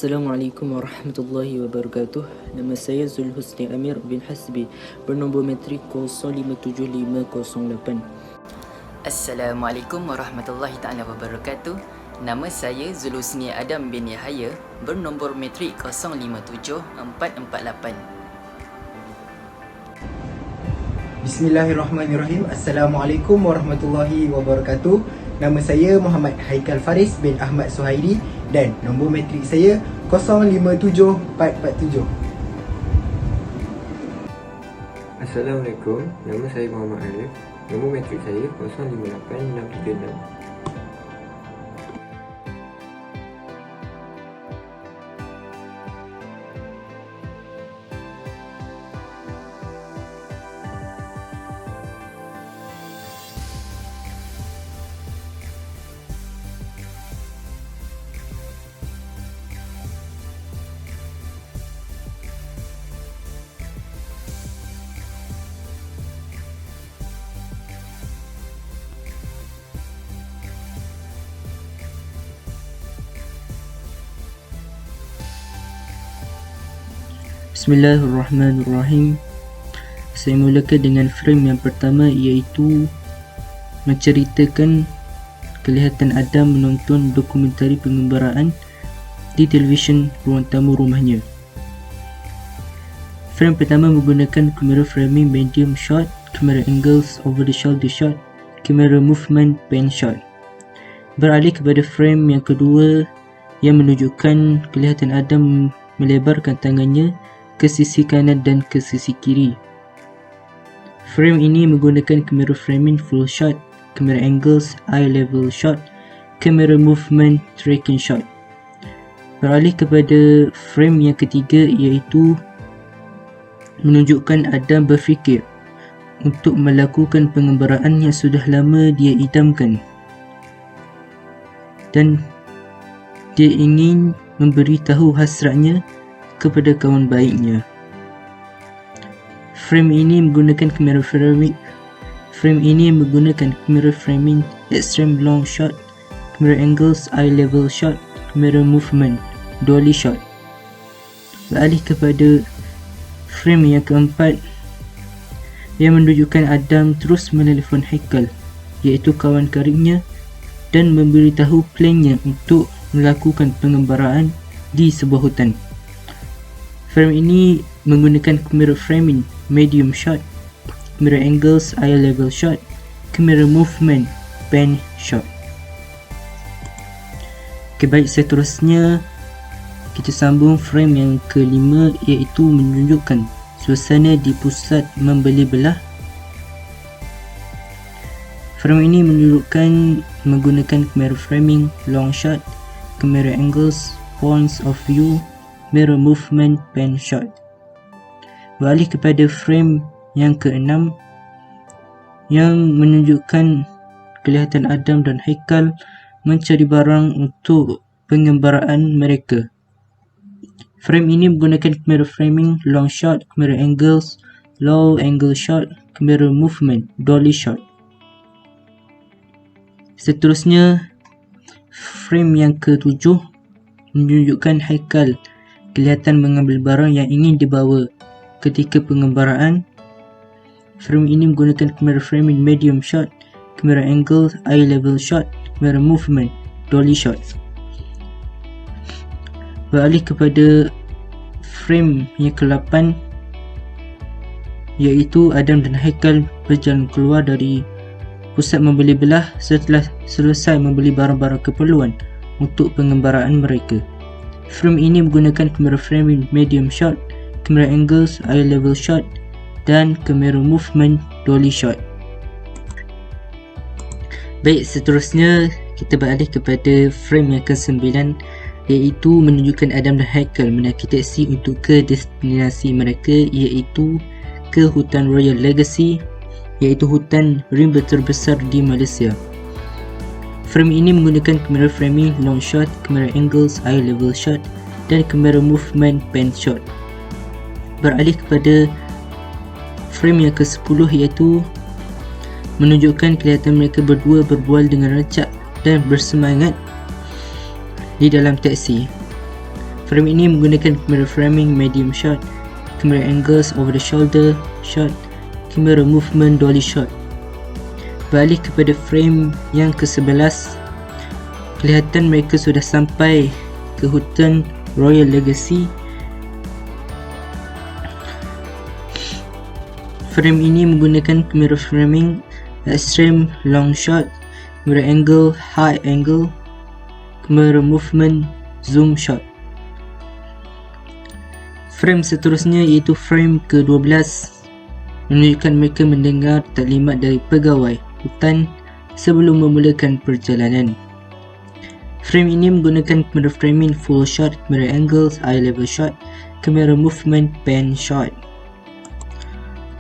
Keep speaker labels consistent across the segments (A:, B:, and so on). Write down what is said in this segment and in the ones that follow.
A: Assalamualaikum warahmatullahi wabarakatuh. Nama saya Zulhusni Amir bin Hasbi, bernombor metrik 057508.
B: Assalamualaikum warahmatullahi ta'ala wabarakatuh. Nama saya Zulhusni Adam bin Yahaya, bernombor metrik 057448.
C: Bismillahirrahmanirrahim. Assalamualaikum warahmatullahi wabarakatuh. Nama saya Muhammad Haikal Faris bin Ahmad Suhairi dan nombor metrik saya 057447.
D: Assalamualaikum, nama saya Muhammad Alif. Nombor metrik saya 058636.
A: Bismillahirrahmanirrahim. Saya mulakan dengan frame yang pertama, iaitu menceritakan kelihatan Adam menonton dokumentari pengembaraan di televisyen ruang tamu rumahnya. Frame pertama menggunakan kamera framing medium shot, kamera angles over the shoulder shot, kamera movement pan shot. Beralih kepada frame yang kedua yang menunjukkan kelihatan Adam melebarkan tangannya ke sisi kanan dan ke sisi kiri. Frame ini menggunakan kamera framing full shot, kamera angles eye level shot, kamera movement tracking shot. Beralih kepada frame yang ketiga, iaitu menunjukkan Adam berfikir untuk melakukan pengembaraan yang sudah lama dia idamkan dan dia ingin memberitahu hasratnya kepada kawan baiknya. Frame ini menggunakan kamera framing extreme long shot, kamera angles eye level shot, kamera movement dolly shot. Beralih kepada frame yang keempat yang menunjukkan Adam terus menelefon Haikal, iaitu kawan karibnya, dan memberitahu plannya untuk melakukan pengembaraan di sebuah hutan. Frame ini menggunakan kamera framing medium shot, kamera angles eye level shot, kamera movement pan shot. Baik, seterusnya kita sambung frame yang kelima, iaitu menunjukkan suasana di pusat membeli belah. Frame ini menunjukkan menggunakan kamera framing long shot, kamera angles points of view, mirror movement pan shot. Beralih kepada frame yang keenam yang menunjukkan kelihatan Adam dan Haikal mencari barang untuk pengembaraan mereka. Frame ini menggunakan kamera framing long shot, kamera angles low angle shot, kamera movement dolly shot. Seterusnya frame yang ketujuh menunjukkan Haikal kelihatan mengambil barang yang ingin dibawa ketika pengembaraan. Frame ini menggunakan kamera framing medium shot, kamera angle eye level shot, kamera movement dolly shot. Beralih kepada frame yang ke-8, iaitu Adam dan Haikal berjalan keluar dari pusat membeli belah setelah selesai membeli barang-barang keperluan untuk pengembaraan mereka. Frame ini menggunakan kamera framing medium shot, kamera angles eye level shot, dan kamera movement dolly shot. Baik, seterusnya kita beralih kepada frame yang ke-9, iaitu menunjukkan Adam dan Haikal menaiki teksi untuk ke destinasi mereka, iaitu ke hutan Royal Legacy, iaitu hutan rimba terbesar di Malaysia. Frame ini menggunakan kamera framing long shot, kamera angles eye level shot, dan kamera movement pan shot. Beralih kepada frame yang ke-10, iaitu menunjukkan kelihatan mereka berdua berbual dengan rancak dan bersemangat di dalam teksi. Frame ini menggunakan kamera framing medium shot, kamera angles over the shoulder shot, kamera movement dolly shot. Beralih kepada frame yang ke-11, kelihatan mereka sudah sampai ke hutan Royal Legacy. Frame ini menggunakan kamera framing extreme long shot, kamera angle high angle, kamera movement zoom shot. Frame seterusnya iaitu frame ke-12 menunjukkan mereka mendengar taklimat dari pegawai hutan sebelum memulakan perjalanan. Frame ini menggunakan kamera framing full shot, kamera angles eye level shot, kamera movement pan shot.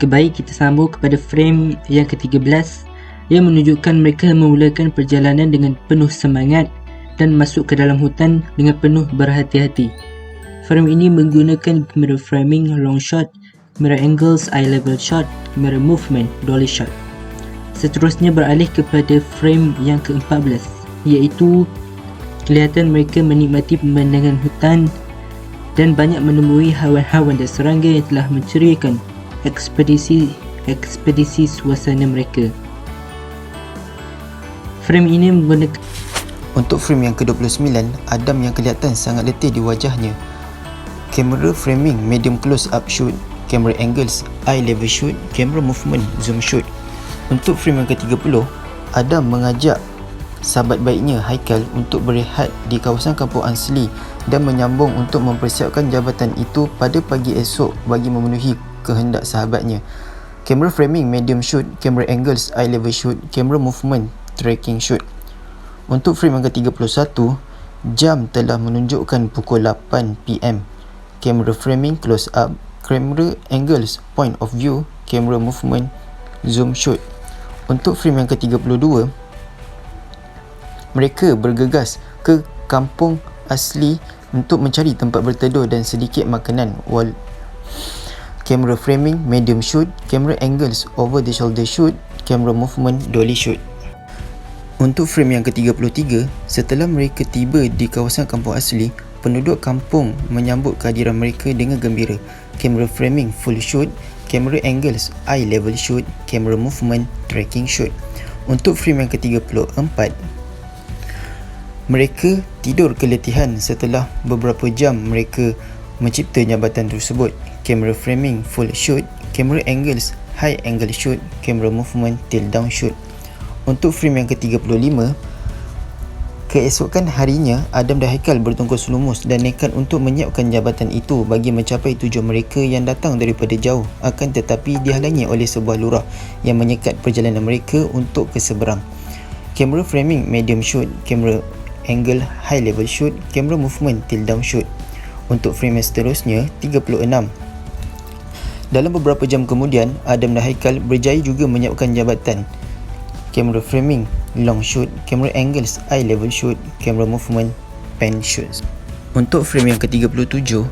A: Baik, kita sambung kepada frame yang ke-13 yang menunjukkan mereka memulakan perjalanan dengan penuh semangat dan masuk ke dalam hutan dengan penuh berhati-hati. Frame ini menggunakan kamera framing long shot, kamera angles eye level shot, kamera movement dolly shot. Seterusnya beralih kepada frame yang ke-14 iaitu kelihatan mereka menikmati pemandangan hutan dan banyak menemui haiwan-haiwan dan serangga yang telah menceriakan ekspedisi suasana mereka. Frame ini menggunakan
E: Untuk frame yang ke-29, Adam yang kelihatan sangat letih di wajahnya. Kamera framing medium close up shoot, kamera angles eye level shoot, kamera movement zoom shoot. Untuk frame yang ke-30, Adam mengajak sahabat baiknya Haikal untuk berehat di kawasan kampung asli dan menyambung untuk mempersiapkan jabatan itu pada pagi esok bagi memenuhi kehendak sahabatnya. Kamera framing medium shoot, kamera angles eye level shoot, kamera movement tracking shoot. Untuk frame yang ke-31, jam telah menunjukkan pukul 8 PM. Kamera framing close up, kamera angles point of view, kamera movement zoom shoot. Untuk frame yang ke-32, mereka bergegas ke kampung asli untuk mencari tempat berteduh dan sedikit makanan. Kamera framing medium shoot, kamera angles over the shoulder shoot, kamera movement dolly shoot. Untuk frame yang ke-33, setelah mereka tiba di kawasan kampung asli, penduduk kampung menyambut kehadiran mereka dengan gembira. Kamera framing full shoot, kamera angles eye level shoot, kamera movement tracking shoot. Untuk frame yang ke-34, mereka tidur keletihan setelah beberapa jam mereka mencipta jabatan tersebut. Kamera framing full shoot, kamera angles high angle shoot, kamera movement tilt down shoot. Untuk frame yang ke-35, keesokan harinya Adam dan Haikal bertungkus lumus dan nekat untuk menyiapkan jabatan itu bagi mencapai tujuan mereka yang datang daripada jauh, akan tetapi dihalangi oleh sebuah lurah yang menyekat perjalanan mereka untuk ke seberang. Kamera framing medium shoot, kamera angle high level shoot, kamera movement tilt down shoot. Untuk frame yang seterusnya, 36. Dalam beberapa jam kemudian, Adam dan Haikal berjaya juga menyiapkan jabatan. Kamera framing long shoot, kamera angles eye level shoot, kamera movement pan shoot. Untuk frame yang ke-37,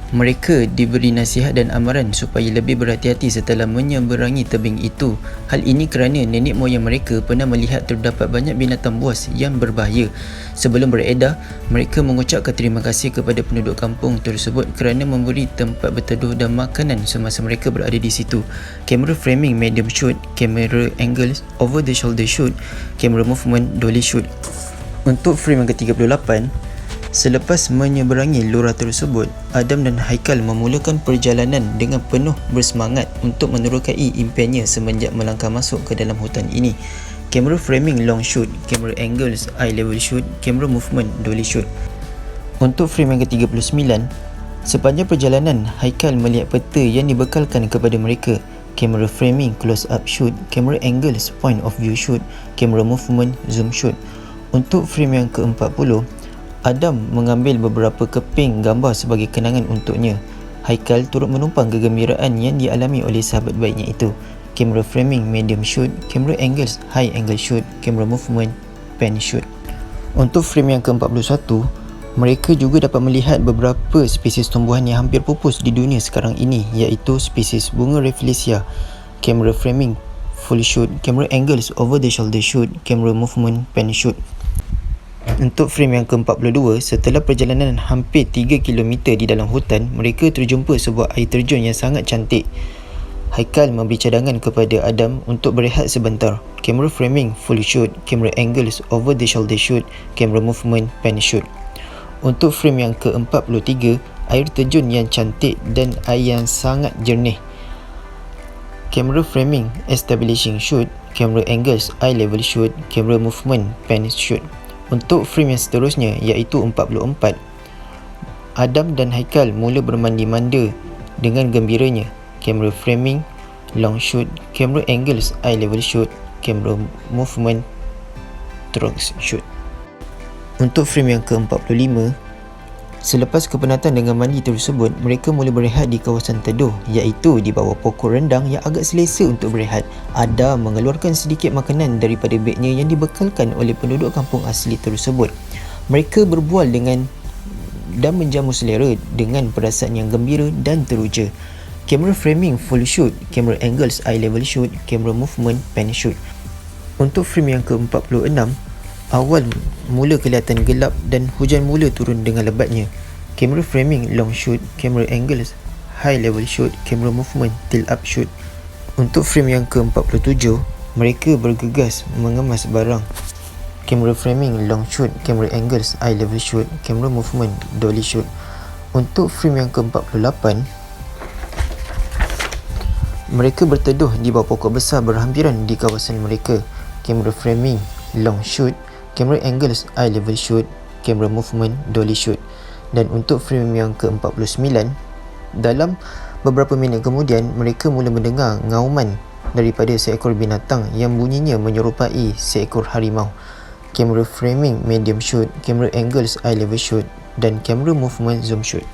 E: mereka diberi nasihat dan amaran supaya lebih berhati-hati setelah menyeberangi tebing itu. Hal ini kerana nenek moyang mereka pernah melihat terdapat banyak binatang buas yang berbahaya. Sebelum beredar, mereka mengucapkan terima kasih kepada penduduk kampung tersebut kerana memberi tempat berteduh dan makanan semasa mereka berada di situ. Kamera framing medium shoot, kamera angles over the shoulder shoot, kamera movement dolly shoot. Untuk frame yang ke-38, selepas menyeberangi lurah tersebut, Adam dan Haikal memulakan perjalanan dengan penuh bersemangat untuk menerokai impiannya semenjak melangkah masuk ke dalam hutan ini. Kamera framing long shoot, kamera angles eye level shoot, kamera movement dolly shoot. Untuk frame yang ke-39, sepanjang perjalanan Haikal melihat peta yang dibekalkan kepada mereka. Kamera framing close up shoot, kamera angles point of view shoot, kamera movement zoom shoot. Untuk frame yang ke-40, Adam mengambil beberapa keping gambar sebagai kenangan untuknya. Haikal turut menumpang kegembiraan yang dialami oleh sahabat baiknya itu. Kamera framing medium shoot, kamera angles high angle shoot, kamera movement pan shoot. Untuk frame yang ke-41, mereka juga dapat melihat beberapa spesies tumbuhan yang hampir pupus di dunia sekarang ini, iaitu spesies bunga Rafflesia. Kamera framing full shoot, kamera angles over the shoulder shoot, kamera movement pan shoot. Untuk frame yang ke-42, setelah perjalanan hampir 3 km di dalam hutan, mereka terjumpa sebuah air terjun yang sangat cantik. Haikal memberi cadangan kepada Adam untuk berehat sebentar. Kamera framing full shoot, kamera angles over the shoulder shoot, kamera movement pan shoot. Untuk frame yang ke-43, air terjun yang cantik dan air yang sangat jernih. Kamera framing establishing shoot, kamera angles eye level shoot, kamera movement pan shoot. Untuk frame yang seterusnya iaitu 44, Adam dan Haikal mula bermandi-manda dengan gembiranya. Kamera framing long shoot, kamera angles eye level shoot, kamera movement trucks shoot. Untuk frame yang ke-45, selepas kepenatan dengan mandi tersebut, mereka mula berehat di kawasan teduh, iaitu di bawah pokok rendang yang agak selesa untuk berehat. Adam mengeluarkan sedikit makanan daripada begnya yang dibekalkan oleh penduduk kampung asli tersebut. Mereka berbual dan menjamu selera dengan perasaan yang gembira dan teruja. Kamera framing full shoot, kamera angles eye level shoot, kamera movement pan shoot. Untuk frame yang ke-46, awal mula kelihatan gelap dan hujan mula turun dengan lebatnya. Kamera framing long shoot, kamera angles high level shoot, kamera movement tilt up shoot. Untuk frame yang ke-47, mereka bergegas mengemas barang. Kamera framing long shoot, kamera angles eye level shoot, kamera movement dolly shoot. Untuk frame yang ke-48, mereka berteduh di bawah pokok besar berhampiran di kawasan mereka. Kamera framing long shoot, kamera angles eye level shoot, kamera movement dolly shoot. Dan untuk frame yang ke-49, dalam beberapa minit kemudian mereka mula mendengar ngauman daripada seekor binatang yang bunyinya menyerupai seekor harimau. Kamera framing medium shoot, kamera angles eye level shoot, dan kamera movement zoom shoot.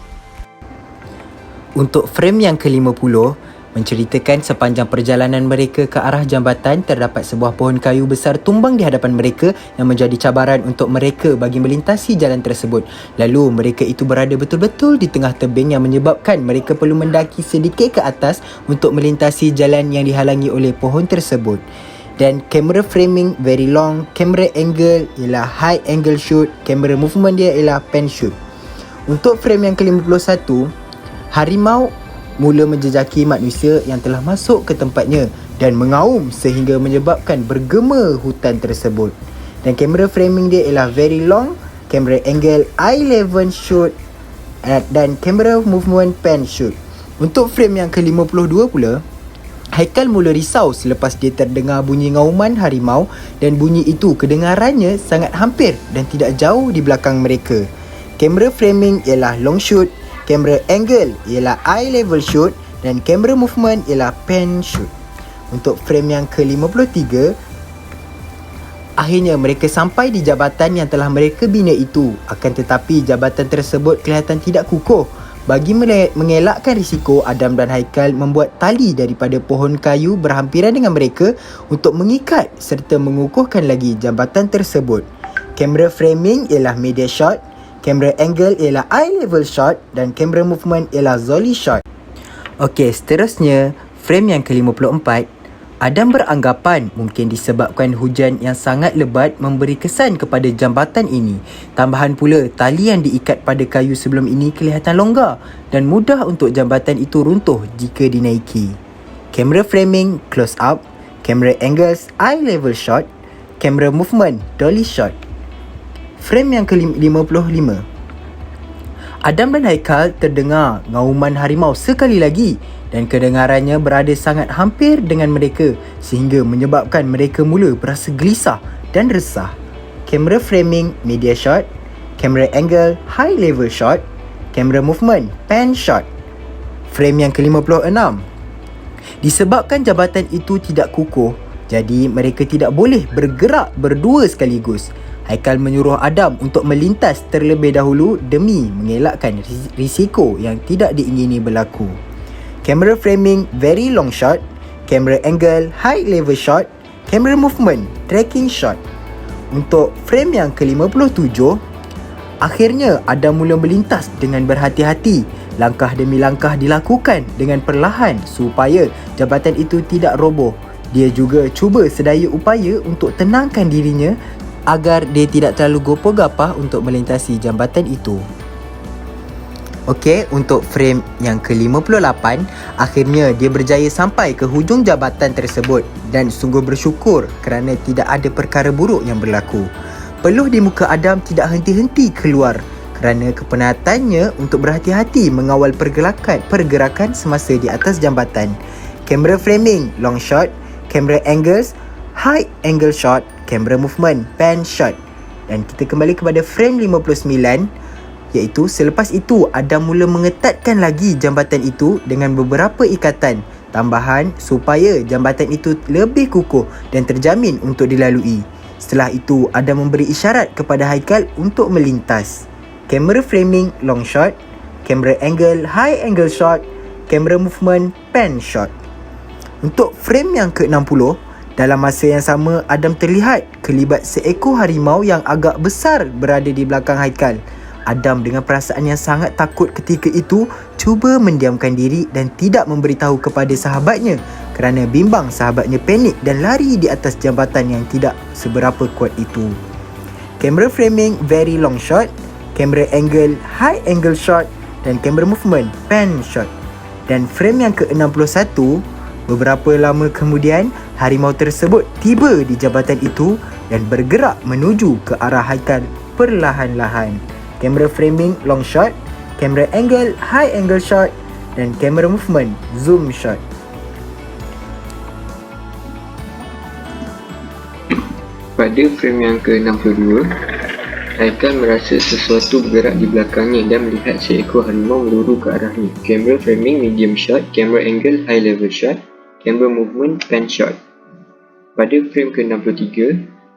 B: Untuk frame yang ke-50, menceritakan sepanjang perjalanan mereka ke arah jambatan, terdapat sebuah pohon kayu besar tumbang di hadapan mereka yang menjadi cabaran untuk mereka bagi melintasi jalan tersebut. Lalu mereka itu berada betul-betul di tengah tebing yang menyebabkan mereka perlu mendaki sedikit ke atas untuk melintasi jalan yang dihalangi oleh pohon tersebut. Dan kamera framing very long, kamera angle ialah high angle shoot, kamera movement dia ialah pan shoot. Untuk frame yang ke-51, harimau mula menjejaki manusia yang telah masuk ke tempatnya dan mengaum sehingga menyebabkan bergema hutan tersebut. Dan kamera framing dia ialah very long, kamera angle eye level shoot dan kamera movement pan shoot. Untuk frame yang ke-52 pula, Haikal mula risau selepas dia terdengar bunyi ngauman harimau dan bunyi itu kedengarannya sangat hampir dan tidak jauh di belakang mereka. Kamera framing ialah long shoot, kamera angle ialah eye level shoot dan kamera movement ialah pan shoot. Untuk frame yang ke-53, akhirnya mereka sampai di jabatan yang telah mereka bina itu. Akan tetapi jabatan tersebut kelihatan tidak kukuh. Bagi mengelakkan risiko, Adam dan Haikal membuat tali daripada pohon kayu berhampiran dengan mereka untuk mengikat serta mengukuhkan lagi jambatan tersebut. Kamera framing ialah media shot, kamera angle ialah eye level shot dan kamera movement ialah Zolly shot. Okey, seterusnya frame yang ke-54, Adam beranggapan mungkin disebabkan hujan yang sangat lebat memberi kesan kepada jambatan ini. Tambahan pula, tali yang diikat pada kayu sebelum ini kelihatan longgar dan mudah untuk jambatan itu runtuh jika dinaiki. Kamera framing close up, kamera angles eye level shot, kamera movement dolly shot. Frame yang ke-55, Adam dan Haikal terdengar ngauman harimau sekali lagi dan kedengarannya berada sangat hampir dengan mereka sehingga menyebabkan mereka mula berasa gelisah dan resah. Kamera framing media shot, kamera angle high level shot, kamera movement pan shot. Frame yang ke-56, disebabkan jabatan itu tidak kukuh, jadi mereka tidak boleh bergerak berdua sekaligus. Haikal menyuruh Adam untuk melintas terlebih dahulu demi mengelakkan risiko yang tidak diingini berlaku. Kamera framing very long shot, kamera angle high level shot, kamera movement tracking shot. Untuk frame yang ke-57, akhirnya Adam mula melintas dengan berhati-hati. Langkah demi langkah dilakukan dengan perlahan supaya jabatan itu tidak roboh. Dia juga cuba sedaya upaya untuk tenangkan dirinya agar dia tidak terlalu gopoh-gapah untuk melintasi jambatan itu. Okey, untuk frame yang ke-58, akhirnya dia berjaya sampai ke hujung jambatan tersebut dan sungguh bersyukur kerana tidak ada perkara buruk yang berlaku. Peluh di muka Adam tidak henti-henti keluar kerana kepenatannya untuk berhati-hati mengawal pergerakan semasa di atas jambatan. Kamera framing, long shot, kamera angles, high angle shot, kamera movement, pan shot. Dan kita kembali kepada frame 59, iaitu selepas itu Adam mula mengetatkan lagi jambatan itu dengan beberapa ikatan tambahan supaya jambatan itu lebih kukuh dan terjamin untuk dilalui. Setelah itu Adam memberi isyarat kepada Haikal untuk melintas. Kamera framing, long shot, kamera angle, high angle shot, kamera movement, pan shot. Untuk frame yang ke-60, dalam masa yang sama Adam terlihat kelibat seekor harimau yang agak besar berada di belakang Haikal. Adam dengan perasaan yang sangat takut ketika itu cuba mendiamkan diri dan tidak memberitahu kepada sahabatnya kerana bimbang sahabatnya panik dan lari di atas jambatan yang tidak seberapa kuat itu. Kamera framing, very long shot, kamera angle, high angle shot dan kamera movement, pan shot. Dan frame yang ke-61, beberapa lama kemudian harimau tersebut tiba di jambatan itu dan bergerak menuju ke arah Haikal perlahan-lahan. Kamera framing, long shot, kamera angle, high angle shot dan kamera movement, zoom shot.
D: Pada frame yang ke-62, Haikal merasa sesuatu bergerak di belakangnya dan melihat seekor harimau meluru ke arahnya. Kamera framing, medium shot, kamera angle, high level shot, kamera movement, pan shot. Pada frame ke-63,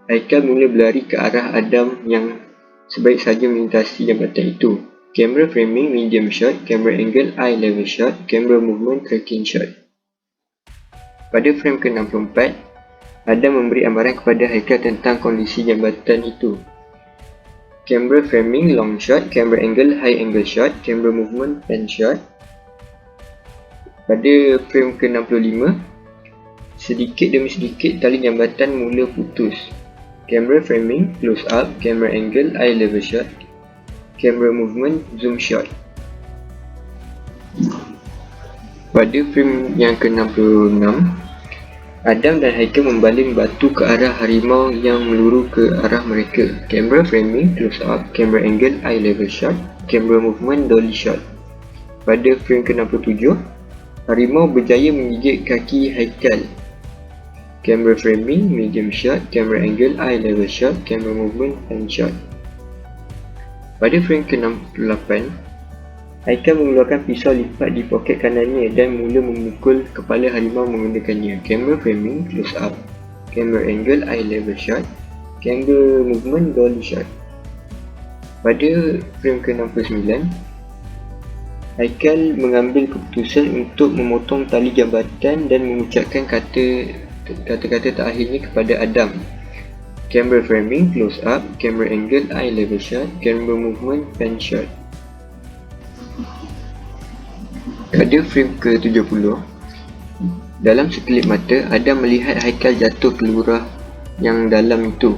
D: Haikal mula berlari ke arah Adam yang sebaik saja melintasi jambatan itu. Kamera framing, medium shot, kamera angle, high level shot, kamera movement, tracking shot. Pada frame ke-64, Adam memberi amaran kepada Haikal tentang kondisi jambatan itu. Kamera framing, long shot, kamera angle, high angle shot, kamera movement, pan shot. Pada frame ke-65, sedikit demi sedikit tali jambatan mula putus. Kamera framing, close up, kamera angle, high level shot, kamera movement, zoom shot. Pada frame yang ke-66, Adam dan Haikal membaling batu ke arah harimau yang meluru ke arah mereka. Kamera framing, close up, kamera angle, high level shot, kamera movement, dolly shot. Pada frame ke-67, harimau berjaya menggigit kaki Haikal. Kamera framing, medium shot, kamera angle, high level shot, kamera movement, pan shot. Pada frame ke-68, Haikal mengeluarkan pisau lipat di poket kanannya dan mula memukul kepala harimau menggunakannya. Kamera framing, close up, kamera angle, high level shot, kamera movement, dolly shot. Pada frame ke-69, Haikal mengambil keputusan untuk memotong tali jambatan dan mengucapkan kata-kata terakhirnya kepada Adam. Kamera framing, close up, kamera angle, high level shot, kamera movement, pan shot. Pada frame ke-70, dalam sekelip mata, Adam melihat Haikal jatuh ke lurah yang dalam itu.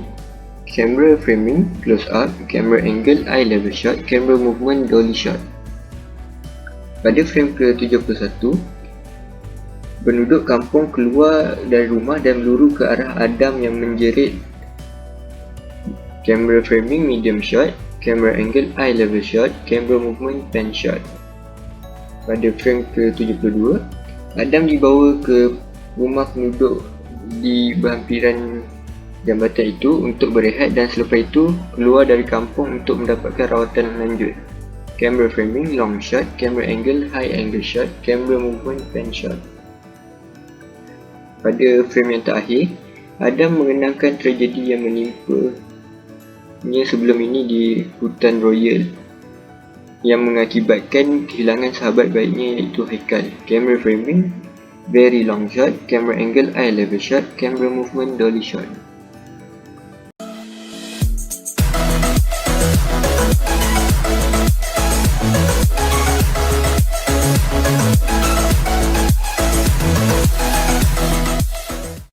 D: Kamera framing, close up, kamera angle, high level shot, kamera movement, dolly shot. Pada frame ke-71, penduduk kampung keluar dari rumah dan meluru ke arah Adam yang menjerit. Kamera framing, medium shot, kamera angle, high level shot, kamera movement, pan shot. Pada frame ke-72, Adam dibawa ke rumah penduduk di berhampiran jambatan itu untuk berehat dan selepas itu keluar dari kampung untuk mendapatkan rawatan lanjut. Camera framing, long shot, camera angle, high angle shot, camera movement, pan shot. Pada frame yang terakhir, Adam mengenangkan tragedi yang menimpanya sebelum ini di hutan royal yang mengakibatkan kehilangan sahabat baiknya iaitu Haikal. Camera framing, very long shot, camera angle, high level shot, camera movement, dolly shot.